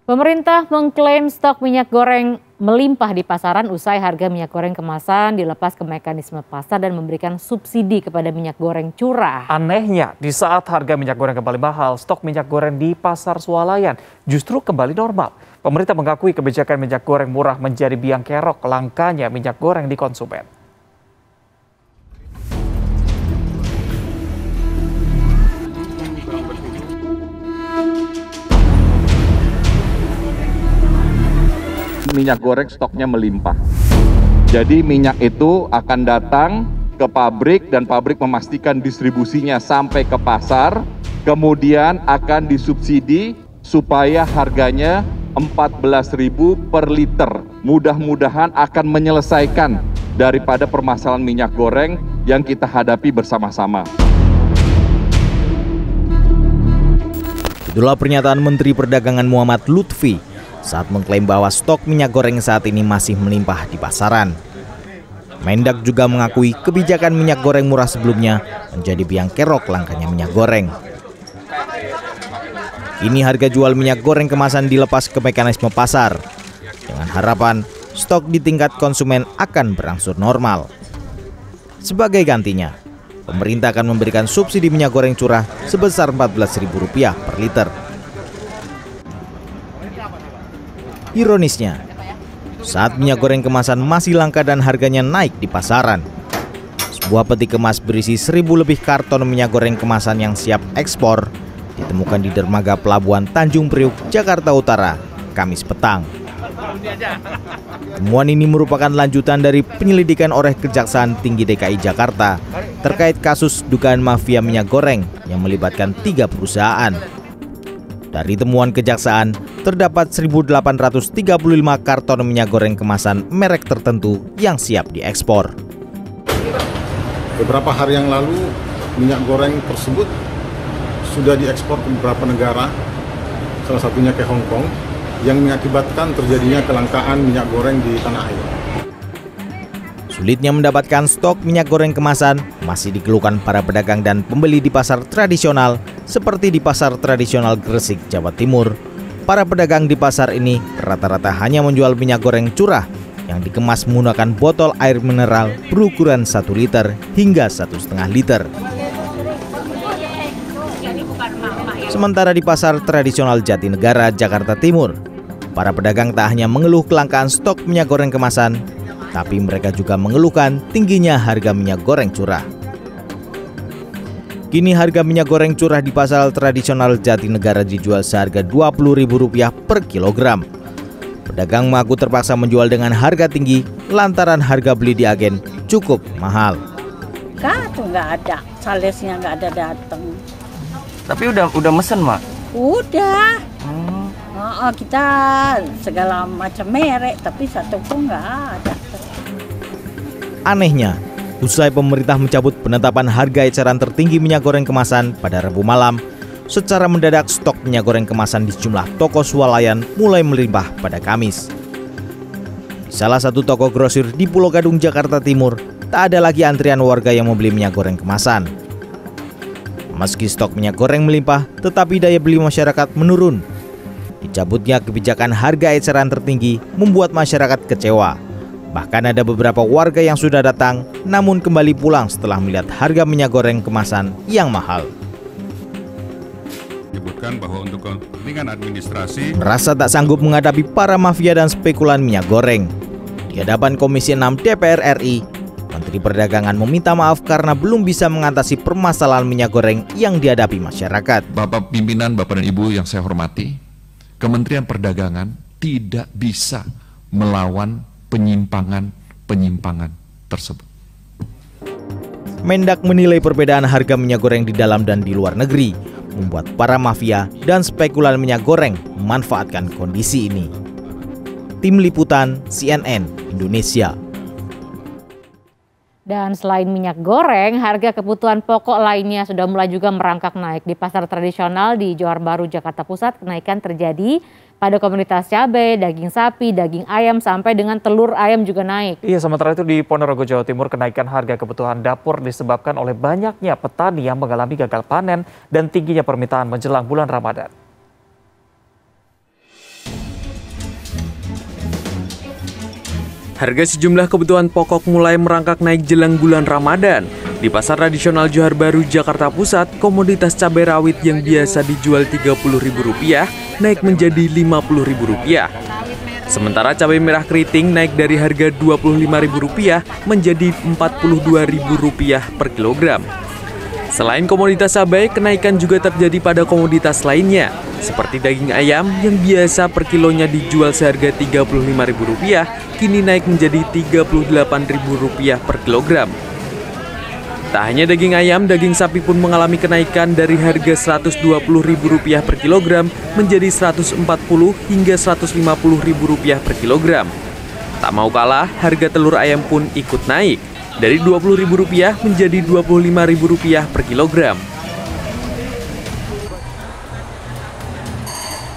Pemerintah mengklaim stok minyak goreng melimpah di pasaran usai harga minyak goreng kemasan dilepas ke mekanisme pasar dan memberikan subsidi kepada minyak goreng curah. Anehnya, di saat harga minyak goreng kembali mahal, stok minyak goreng di pasar swalayan justru kembali normal. Pemerintah mengakui kebijakan minyak goreng murah menjadi biang kerok langkanya minyak goreng di konsumen. Minyak goreng stoknya melimpah. Jadi minyak itu akan datang ke pabrik dan pabrik memastikan distribusinya sampai ke pasar, kemudian akan disubsidi supaya harganya 14.000 per liter. Mudah-mudahan akan menyelesaikan daripada permasalahan minyak goreng yang kita hadapi bersama-sama. Itulah pernyataan Menteri Perdagangan Muhammad Lutfi saat mengklaim bahwa stok minyak goreng saat ini masih melimpah di pasaran. Mendak juga mengakui kebijakan minyak goreng murah sebelumnya menjadi biang kerok langkanya minyak goreng. Kini harga jual minyak goreng kemasan dilepas ke mekanisme pasar, dengan harapan stok di tingkat konsumen akan berangsur normal. Sebagai gantinya, pemerintah akan memberikan subsidi minyak goreng curah sebesar Rp14.000 per liter. Ironisnya, saat minyak goreng kemasan masih langka dan harganya naik di pasaran, sebuah peti kemas berisi 1.000 lebih karton minyak goreng kemasan yang siap ekspor ditemukan di dermaga Pelabuhan Tanjung Priuk, Jakarta Utara, Kamis petang. Temuan ini merupakan lanjutan dari penyelidikan oleh Kejaksaan Tinggi DKI Jakarta terkait kasus dugaan mafia minyak goreng yang melibatkan 3 perusahaan. Dari temuan kejaksaan, terdapat 1.835 karton minyak goreng kemasan merek tertentu yang siap diekspor. Beberapa hari yang lalu, minyak goreng tersebut sudah diekspor ke beberapa negara, salah satunya ke Hong Kong, yang mengakibatkan terjadinya kelangkaan minyak goreng di tanah air. Sulitnya mendapatkan stok minyak goreng kemasan masih dikeluhkan para pedagang dan pembeli di pasar tradisional seperti di pasar tradisional Gresik, Jawa Timur. Para pedagang di pasar ini rata-rata hanya menjual minyak goreng curah yang dikemas menggunakan botol air mineral berukuran 1 liter hingga 1,5 liter. Sementara di pasar tradisional Jatinegara, Jakarta Timur, para pedagang tak hanya mengeluh kelangkaan stok minyak goreng kemasan, tapi mereka juga mengeluhkan tingginya harga minyak goreng curah. Kini harga minyak goreng curah di pasar tradisional Jatinegara dijual seharga Rp20.000 per kilogram. Pedagang mengaku terpaksa menjual dengan harga tinggi lantaran harga beli di agen cukup mahal. Nggak ada, salesnya nggak ada datang. Tapi udah mesen, Mak? Udah. Kita segala macam merek, tapi satu pun nggak ada. Anehnya, usai pemerintah mencabut penetapan harga eceran tertinggi minyak goreng kemasan pada Rabu malam, secara mendadak stok minyak goreng kemasan di sejumlah toko swalayan mulai melimpah pada Kamis. Di salah satu toko grosir di Pulau Gadung, Jakarta Timur, tak ada lagi antrian warga yang membeli minyak goreng kemasan. Meski stok minyak goreng melimpah, tetapi daya beli masyarakat menurun. Dicabutnya kebijakan harga eceran tertinggi membuat masyarakat kecewa. Bahkan ada beberapa warga yang sudah datang, namun kembali pulang setelah melihat harga minyak goreng kemasan yang mahal. Menyebutkan bahwa untuk kepentingan administrasi merasa tak sanggup menghadapi para mafia dan spekulan minyak goreng. Di hadapan Komisi 6 DPR RI, Menteri Perdagangan meminta maaf karena belum bisa mengatasi permasalahan minyak goreng yang dihadapi masyarakat. Bapak pimpinan, Bapak dan Ibu yang saya hormati, Kementerian Perdagangan tidak bisa melawan penyimpangan tersebut. Mendak menilai perbedaan harga minyak goreng di dalam dan di luar negeri membuat para mafia dan spekulan minyak goreng memanfaatkan kondisi ini. Tim Liputan CNN Indonesia. Dan selain minyak goreng, harga kebutuhan pokok lainnya sudah mulai juga merangkak naik. Di pasar tradisional di Johar Baru, Jakarta Pusat, kenaikan terjadi pada komoditas cabai, daging sapi, daging ayam, sampai dengan telur ayam juga naik. Iya, sementara itu di Ponorogo, Jawa Timur, kenaikan harga kebutuhan dapur disebabkan oleh banyaknya petani yang mengalami gagal panen dan tingginya permintaan menjelang bulan Ramadan. Harga sejumlah kebutuhan pokok mulai merangkak naik jelang bulan Ramadan. Di pasar tradisional Johar Baru, Jakarta Pusat, komoditas cabai rawit yang biasa dijual Rp30.000 naik menjadi Rp50.000. Sementara cabai merah keriting naik dari harga Rp25.000 menjadi Rp42.000 per kilogram. Selain komoditas cabai, kenaikan juga terjadi pada komoditas lainnya, seperti daging ayam yang biasa per kilonya dijual seharga Rp35.000, kini naik menjadi Rp38.000 per kilogram. Tak hanya daging ayam, daging sapi pun mengalami kenaikan dari harga Rp120.000 per kilogram menjadi Rp140 hingga Rp150.000 per kilogram. Tak mau kalah, harga telur ayam pun ikut naik dari Rp20.000 menjadi Rp25.000 per kilogram.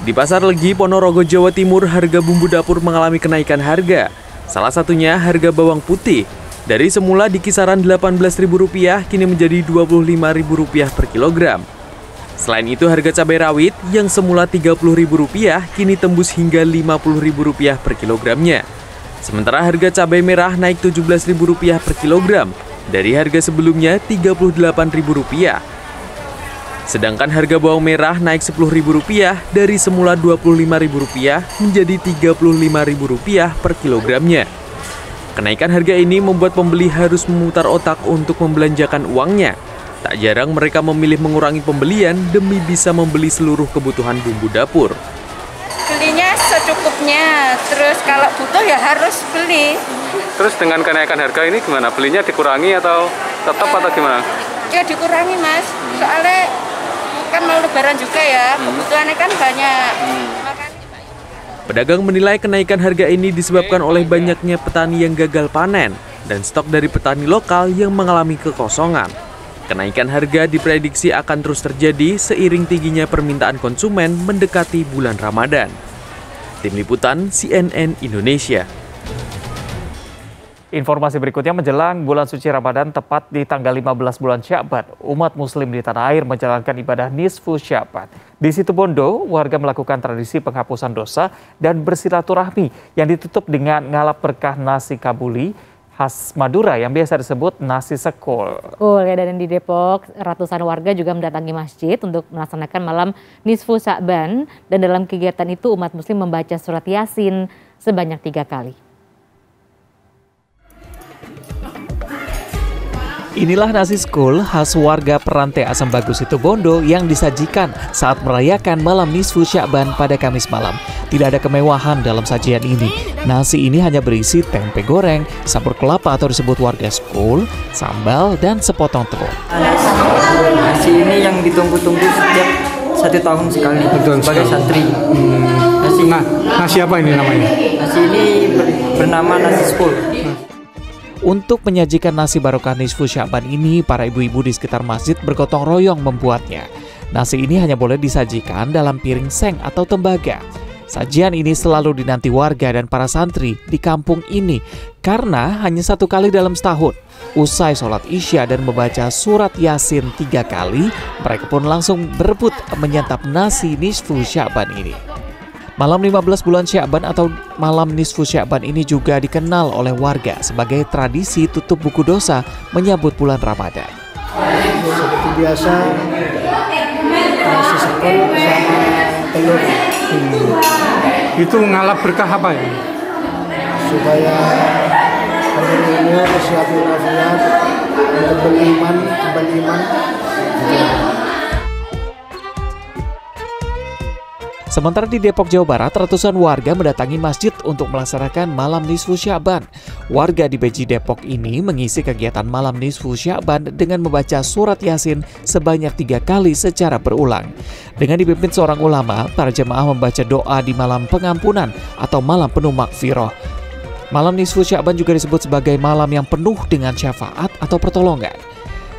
Di Pasar Legi, Ponorogo, Jawa Timur, harga bumbu dapur mengalami kenaikan harga. Salah satunya harga bawang putih. Dari semula di kisaran Rp18.000, kini menjadi Rp25.000 per kilogram. Selain itu, harga cabai rawit yang semula Rp30.000, kini tembus hingga Rp50.000 per kilogramnya. Sementara harga cabai merah naik Rp17.000 per kilogram, dari harga sebelumnya Rp38.000. Sedangkan harga bawang merah naik Rp10.000 dari semula Rp25.000 menjadi Rp35.000 per kilogramnya. Kenaikan harga ini membuat pembeli harus memutar otak untuk membelanjakan uangnya. Tak jarang mereka memilih mengurangi pembelian demi bisa membeli seluruh kebutuhan bumbu dapur. Belinya secukupnya, terus kalau butuh ya harus beli. Terus dengan kenaikan harga ini gimana? Belinya dikurangi atau tetap atau gimana? Ya dikurangi, Mas. Soalnya kan mau lebaran juga ya, kebutuhannya kan banyak. Pedagang menilai kenaikan harga ini disebabkan oleh banyaknya petani yang gagal panen dan stok dari petani lokal yang mengalami kekosongan. Kenaikan harga diprediksi akan terus terjadi seiring tingginya permintaan konsumen mendekati bulan Ramadan. Tim Liputan CNN Indonesia. Informasi berikutnya, menjelang bulan suci Ramadan tepat di tanggal 15 bulan Sya'ban, umat muslim di tanah air menjalankan ibadah nisfu Sya'ban. Di Situbondo, warga melakukan tradisi penghapusan dosa dan bersilaturahmi yang ditutup dengan ngalap berkah nasi kabuli khas Madura yang biasa disebut nasi sekul. Dan di Depok, ratusan warga juga mendatangi masjid untuk melaksanakan malam nisfu Sya'ban, dan dalam kegiatan itu umat muslim membaca surat Yasin sebanyak 3 kali. Inilah nasi sekul khas warga Perante Asam Bagus Situbondo yang disajikan saat merayakan malam nisfu Sya'ban pada Kamis malam. Tidak ada kemewahan dalam sajian ini. Nasi ini hanya berisi tempe goreng, sabur kelapa atau disebut warga sekul, sambal, dan sepotong telur. Nasi ini yang ditunggu-tunggu setiap 1 tahun sekali. Betul, sebagai santri. Nasi apa ini namanya? Nasi ini bernama nasi sekul. Untuk menyajikan nasi barokah nisfu Sya'ban ini, para ibu-ibu di sekitar masjid bergotong royong membuatnya. Nasi ini hanya boleh disajikan dalam piring seng atau tembaga. Sajian ini selalu dinanti warga dan para santri di kampung ini karena hanya 1 kali dalam setahun. Usai sholat Isya dan membaca surat Yasin 3 kali, mereka pun langsung berebut menyantap nasi nisfu Sya'ban ini. Malam 15 bulan Sya'ban atau malam nisfu Sya'ban ini juga dikenal oleh warga sebagai tradisi tutup buku dosa menyambut bulan Ramadan. Seperti biasa, nasi sekul sama telur. Itu ngalap berkah apa ya? Supaya umur kesehatan walafiat, untuk beriman. Sementara di Depok, Jawa Barat, ratusan warga mendatangi masjid untuk melaksanakan malam nisfu Sya'ban. Warga di Beji, Depok ini mengisi kegiatan malam nisfu Sya'ban dengan membaca surat Yasin sebanyak 3 kali secara berulang. Dengan dipimpin seorang ulama, para jemaah membaca doa di malam pengampunan atau malam penuh makfirah. Malam nisfu Sya'ban juga disebut sebagai malam yang penuh dengan syafaat atau pertolongan.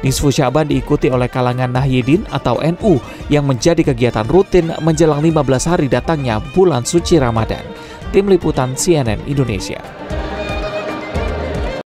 Nisfu Sya'ban diikuti oleh kalangan Nahdien atau NU yang menjadi kegiatan rutin menjelang 15 hari datangnya bulan suci Ramadan. Tim Liputan CNN Indonesia.